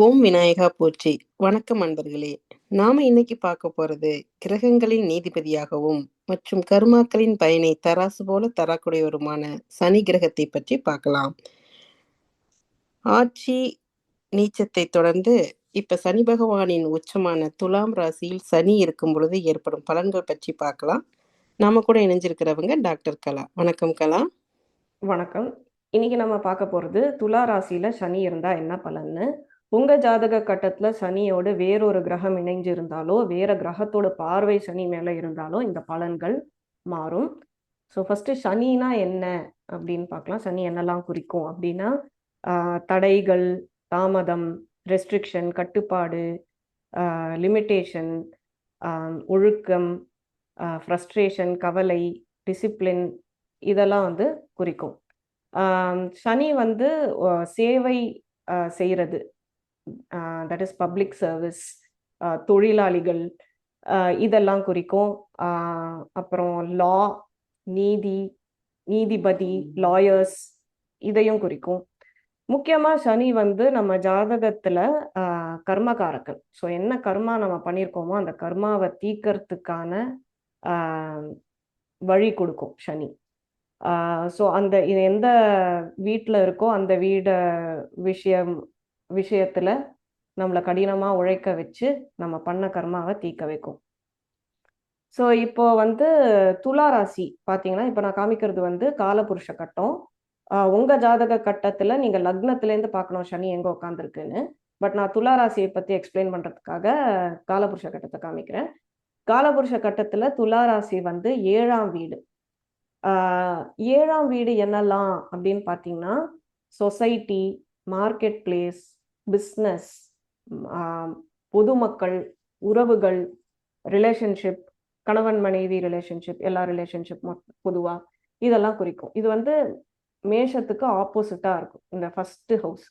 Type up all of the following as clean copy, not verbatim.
ஓம் விநாயகா போற்றி. வணக்கம் அன்பர்களே. நாம இன்னைக்கு பார்க்க போறது கிரகங்களின் நீதிபதியாகவும் மற்றும் கர்மாக்களின் பயனை தராசு போல தரக்கூடியவருமான சனி கிரகத்தை பற்றி பார்க்கலாம். ஆட்சி நீச்சத்தை தொடர்ந்து இப்ப சனி பகவானின் உச்சமான துலாம் ராசியில் சனி இருக்கும் பொழுது ஏற்படும் பலன்கள் பற்றி பார்க்கலாம். நாம கூட இணைஞ்சிருக்கிறவங்க டாக்டர் கலா. வணக்கம் கலா. வணக்கம். இன்னைக்கு நம்ம பார்க்க போறது துலா ராசியில சனி இருந்தா என்ன பலன்னு. உங்க ஜாதக கட்டத்துல சனியோடு வேறொரு கிரகம் இணைஞ்சு இருந்தாலோ, வேற கிரகத்தோட பார்வை சனி மேல இருந்தாலோ இந்த பலன்கள் மாறும். ஸோ ஃபர்ஸ்ட் சனினா என்ன அப்படின்னு பார்க்கலாம். சனி என்னெல்லாம் குறிக்கும் அப்படின்னா, தடைகள், தாமதம், ரெஸ்ட்ரிக்ஷன், கட்டுப்பாடு, லிமிட்டேஷன், ஒழுக்கம், ஃப்ரஸ்ட்ரேஷன், கவலை, டிசிப்ளின், இதெல்லாம் வந்து குறிக்கும். சனி வந்து சேவை செய்கிறது, தட் இஸ் பப்ளிக் சர்வீஸ், தொழிலாளிகள், இதெல்லாம் குறிக்கும். அப்புறம் லா, நீதி, நீதிபதி, லாயர்ஸ், இதையும் குறிக்கும். முக்கியமா சனி வந்து நம்ம ஜாதகத்துல கர்மகாரகன். ஸோ என்ன கர்மா நம்ம பண்ணியிருக்கோமோ அந்த கர்மாவை தீக்கிறதுக்கான வழி கொடுக்கும் சனி. ஸோ அந்த இது எந்த வீட்டில் இருக்கோ அந்த விஷயத்துல நம்மளை கடினமா உழைக்க வச்சு நம்ம பண்ண கர்மாவை தீக்க வைக்கும். ஸோ இப்போ வந்து துலா ராசி பார்த்தீங்கன்னா, இப்போ நான் காமிக்கிறது வந்து காலபுருஷ கட்டம். உங்க ஜாதக கட்டத்துல நீங்க லக்னத்திலேருந்து பார்க்கணும் சனி எங்க உட்காந்துருக்குன்னு. பட் நான் துலா ராசியை பத்தி எக்ஸ்பிளைன் பண்றதுக்காக காலபுருஷ கட்டத்தை காமிக்கிறேன். காலபுருஷ கட்டத்துல துலா ராசி வந்து 7ஆம் வீடு. 7ஆம் வீடு என்னெல்லாம் அப்படின்னு பார்த்தீங்கன்னா, சொசைட்டி, மார்க்கெட் பிளேஸ், பிஸ்னஸ், பொதுமக்கள், உறவுகள், ரிலேஷன்ஷிப், கணவன் மனைவி ரிலேஷன்ஷிப், எல்லா ரிலேஷன்ஷிப் பொதுவா இதெல்லாம் குறிக்கும். இது வந்து மேஷத்துக்கு ஆப்போசிட்டா இருக்கும் இந்த ஃபர்ஸ்ட் ஹவுஸ்.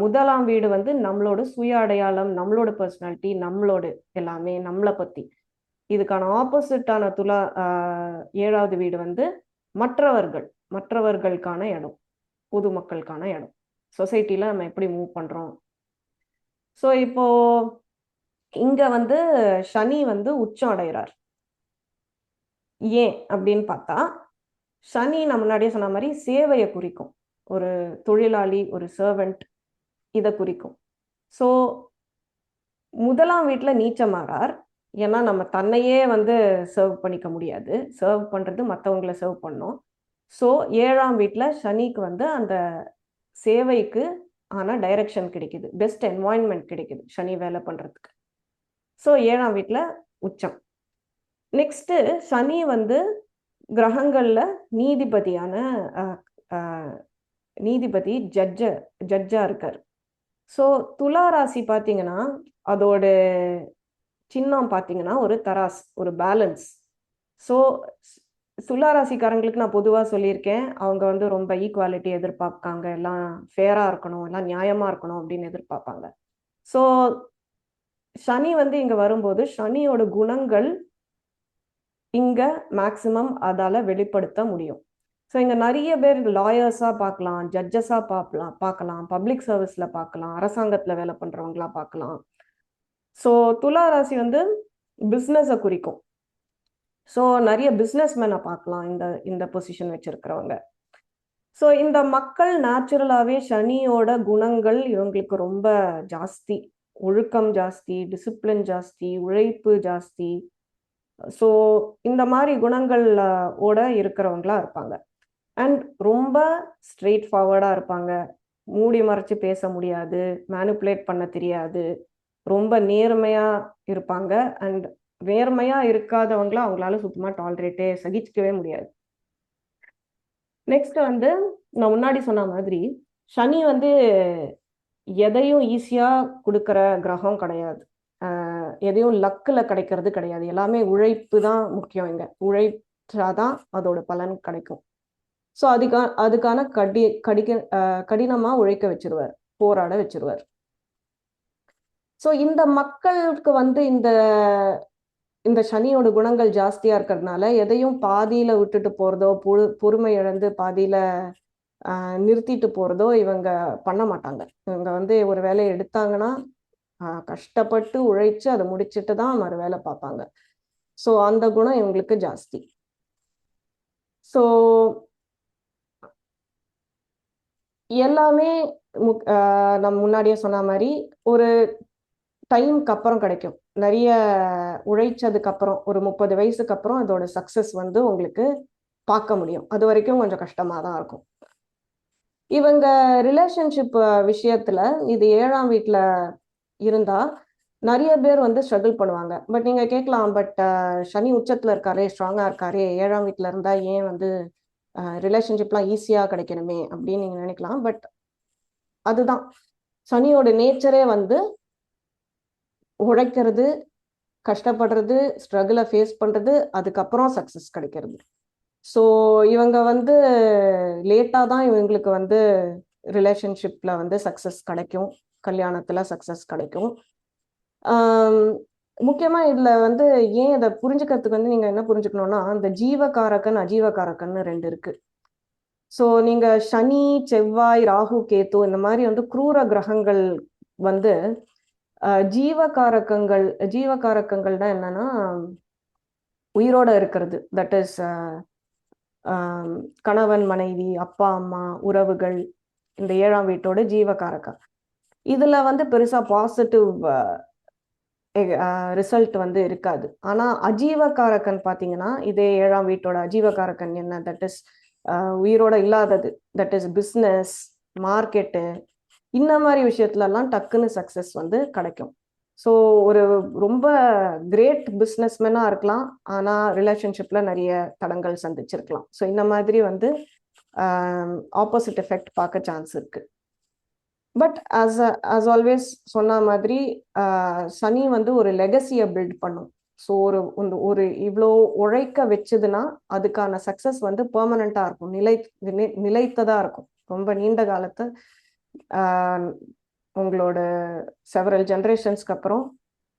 முதலாம் வீடு வந்து நம்மளோட சுய அடையாளம், நம்மளோட பர்சனாலிட்டி, நம்மளோட எல்லாமே நம்மளை பத்தி. இதுக்கான ஆப்போசிட்டான 7ஆவது வீடு வந்து மற்றவர்களுக்கான இடம், பொதுமக்களுக்கான இடம், சொசைட்டில நம்ம எப்படி மூவ் பண்றோம். ஸோ இப்போ இங்க வந்து சனி வந்து உச்சம் அடைகிறார். ஏன் அப்படின்னு பார்த்தா, சனி நான் முன்னாடியே சொன்ன மாதிரி சேவையை குறிக்கும். ஒரு தொழிலாளி, ஒரு சர்வெண்ட், இதை குறிக்கும். ஸோ முதலாம் வீட்டுல நீச்சமாறார். ஏன்னா நம்ம தன்னையே வந்து சர்வ் பண்ணிக்க முடியாது, சர்வ் பண்றது மற்றவங்களை சர்வ் பண்ணோம். ஸோ 7ஆம் வீட்டுல சனிக்கு வந்து அந்த சேவைக்கு ஆன டைரக்ஷன் கிடைக்குது, பெஸ்ட் என்வாயன்மெண்ட் கிடைக்குது சனி வேலை பண்றதுக்கு. ஸோ 7ஆம் வீட்டுல உச்சம். நெக்ஸ்ட் சனி வந்து கிரகங்கள்ல நீதிபதியான நீதிபதி ஜட்ஜா இருக்கார். ஸோ துலா ராசி பார்த்தீங்கன்னா அதோட சின்னம் பார்த்தீங்கன்னா ஒரு தராஸ், ஒரு பேலன்ஸ். ஸோ துலா ராசிக்காரங்களுக்கு நான் பொதுவாக சொல்லியிருக்கேன், அவங்க வந்து ரொம்ப ஈக்குவாலிட்டி எதிர்பார்ப்பாங்க, எல்லாம் ஃபேராக இருக்கணும், எல்லாம் நியாயமாக இருக்கணும் அப்படின்னு எதிர்பார்ப்பாங்க. ஸோ சனி வந்து இங்கே வரும்போது சனியோட குணங்கள் இங்க மேக்சிமம் அதால வெளிப்படுத்த முடியும். ஸோ இங்க நிறைய பேர் லாயர்ஸா பார்க்கலாம், ஜட்ஜஸா பார்க்கலாம், பப்ளிக் சர்வீஸ்ல பார்க்கலாம், அரசாங்கத்துல வேலை பண்றவங்களா பார்க்கலாம். ஸோ துலா ராசி வந்து பிஸ்னஸை குறிக்கும். ஸோ நிறைய பிஸ்னஸ் மேனை பார்க்கலாம் இந்த இந்த பொசிஷன் வச்சிருக்கிறவங்க. ஸோ இந்த மக்கள் நேச்சுரலாவே சனியோட குணங்கள் இவங்களுக்கு ரொம்ப ஜாஸ்தி. ஒழுக்கம் ஜாஸ்தி, டிசிப்ளின் ஜாஸ்தி, உழைப்பு ஜாஸ்தி. ஸோ இந்த மாதிரி குணங்கள் ஓட இருக்கிறவங்களா இருப்பாங்க. அண்ட் ரொம்ப ஸ்ட்ரெயிட் ஃபார்வர்டாக இருப்பாங்க. மூடி மறைச்சு பேச முடியாது, மேனிப்புலேட் பண்ண தெரியாது, ரொம்ப நேர்மையாக இருப்பாங்க. அண்ட் நேர்மையாக இருக்காதவங்கள அவங்களால சுத்தமாக டாலரேட்டே சகிச்சிக்கவே முடியாது. நெக்ஸ்ட் வந்து நான் முன்னாடி சொன்ன மாதிரி சனி வந்து எதையும் ஈஸியாக கொடுக்குற கிரகம் கிடையாது. எதையும் லக்கில் கிடைக்கிறது கிடையாது. எல்லாமே உழைப்பு தான் முக்கியம். இங்கே உழைச்சாதான் அதோட பலன் கிடைக்கும். ஸோ அதுக்கான கடினமாக உழைக்க வச்சிருவார், போராட வச்சிருவார். ஸோ இந்த மக்களுக்கு வந்து இந்த சனியோட குணங்கள் ஜாஸ்தியா இருக்கிறதுனால எதையும் பாதியில விட்டுட்டு போறதோ, பொறுமை இழந்து பாதியில நிறுத்திட்டு போறதோ இவங்க பண்ண மாட்டாங்க. இவங்க வந்து ஒரு வேலையை எடுத்தாங்கன்னா கஷ்டப்பட்டு உழைச்சு அதை முடிச்சுட்டு தான் மறு வேலை பார்ப்பாங்க. ஸோ அந்த குணம் இவங்களுக்கு ஜாஸ்தி. ஸோ எல்லாமே நம்ம முன்னாடியே சொன்ன மாதிரி ஒரு டைம்க்கு அப்புறம் கிடைக்கும். நிறைய உழைச்சதுக்கு அப்புறம் ஒரு 30 வயசுக்கு அப்புறம் அதோட சக்சஸ் வந்து உங்களுக்கு பார்க்க முடியும். அது வரைக்கும் கொஞ்சம் கஷ்டமா தான் இருக்கும். இவங்க ரிலேஷன்ஷிப் விஷயத்துல இது 7ஆம் வீட்டுல இருந்தா நிறைய பேர் வந்து ஸ்ட்ரகிள் பண்ணுவாங்க. பட் நீங்க கேட்கலாம், பட் சனி உச்சத்துல இருக்காரே, ஸ்ட்ராங்கா இருக்காரே, 7ஆம் வீட்டுல இருந்தா ஏன் வந்து ரிலேஷன்ஷிப்லாம் ஈஸியா கிடைக்கணுமே அப்படின்னு நீங்க நினைக்கலாம். பட் அதுதான் சனியோட நேச்சரே வந்து உழைக்கிறது, கஷ்டப்படுறது, ஸ்ட்ரகிளை ஃபேஸ் பண்றது, அதுக்கப்புறம் சக்சஸ் கிடைக்கிறது. ஸோ இவங்க வந்து லேட்டாக தான் இவங்களுக்கு வந்து ரிலேஷன்ஷிப்ல வந்து சக்சஸ் கிடைக்கும், கல்யாணத்துல சக்சஸ் கிடைக்கும். முக்கியமா இதுல வந்து ஏன் இதை புரிஞ்சுக்கிறதுக்கு வந்து நீங்க என்ன புரிஞ்சுக்கணும்னா, இந்த ஜீவகாரகன் அஜீவகாரகன்னு 2 இருக்கு. ஸோ நீங்க சனி, செவ்வாய், ராகு, கேத்து இந்த மாதிரி வந்து கிரூர கிரகங்கள் வந்து ஜீவகாரகங்கள்னா என்னன்னா உயிரோட இருக்கிறது. தட் இஸ் கணவன், மனைவி, அப்பா, அம்மா, உறவுகள், இந்த 7ஆம் வீட்டோட ஜீவகாரகா. இதுல வந்து பெருசா பாசிட்டிவ் ரிசல்ட் வந்து இருக்காது. ஆனா அஜீவகாரகன் பாத்தீங்கன்னா, இதே 7ஆம் வீட்டோட அஜீவகாரகன் என்ன, தட் இஸ் உயிரோட இல்லாதது, தட் இஸ் பிஸ்னஸ், மார்க்கெட்டு, இந்த மாதிரி விஷயத்துல எல்லாம் டக்குன்னு சக்சஸ் வந்து கிடைக்கும். ஸோ ஒரு ரொம்ப கிரேட் பிஸ்னஸ்மேனா இருக்கலாம், ஆனா ரிலேஷன்ஷிப்ல நிறைய தடங்கள் சந்திச்சிருக்கலாம். ஸோ இந்த மாதிரி வந்து ஆப்போசிட் எஃபெக்ட் பார்க்க சான்ஸ் இருக்கு. பட் ஆஸ் ஆல்வேஸ் சொன்ன மாதிரி சனி வந்து ஒரு லெகசியை பில்ட் பண்ணும். ஸோ ஒரு இவ்வளோ உழைக்க வச்சதுன்னா அதுக்கான சக்சஸ் வந்து பெர்மனண்டா இருக்கும், நிலைத்ததா இருக்கும். ரொம்ப நீண்ட காலத்து உங்களோட செவரல் ஜென்ரேஷன்ஸ்க்கு அப்புறம்,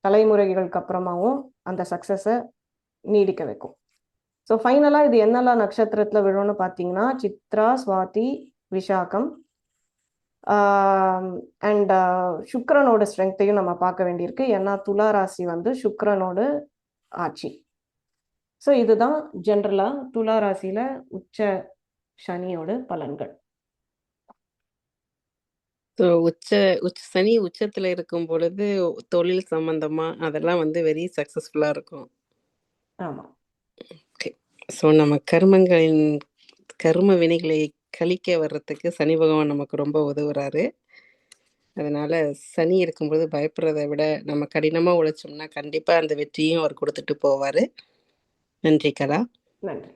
தலைமுறைகளுக்கு அப்புறமாவும் அந்த சக்சஸை நீடிக்க வைக்கும். ஸோ ஃபைனலா இது என்னெல்லாம் நட்சத்திரத்துல விழும்னு பார்த்தீங்கன்னா, சித்ரா, சுவாதி, விசாகம் அண்ட் சுக்கிரனோட ஸ்ட்ரென்த்தையும் நம்ம பார்க்க வேண்டியிருக்கு. ஏன்னா துலா ராசி வந்து சுக்கிரனோட ஆட்சி. ஸோ இதுதான் ஜென்ரலா துலா ராசியில உச்ச சனியோட பலன்கள். ஸோ சனி உச்சத்துல இருக்கும் பொழுது தொழில் சம்பந்தமா அதெல்லாம் வந்து வெரி சக்சஸ்ஃபுல்லா இருக்கும். ஆமா. ஓகே. ஸோ நம்ம கர்ம வினைகளை கழிக்க வர்றதுக்கு சனி பகவான் நமக்கு ரொம்ப உதவுறாரு. அதனால சனி இருக்கும்போது பயப்படுறதை விட நம்ம கடினமா உழைச்சோம்னா கண்டிப்பா அந்த வெற்றியும் அவர் கொடுத்துட்டு போவாரு. நன்றி கலா. நன்றி.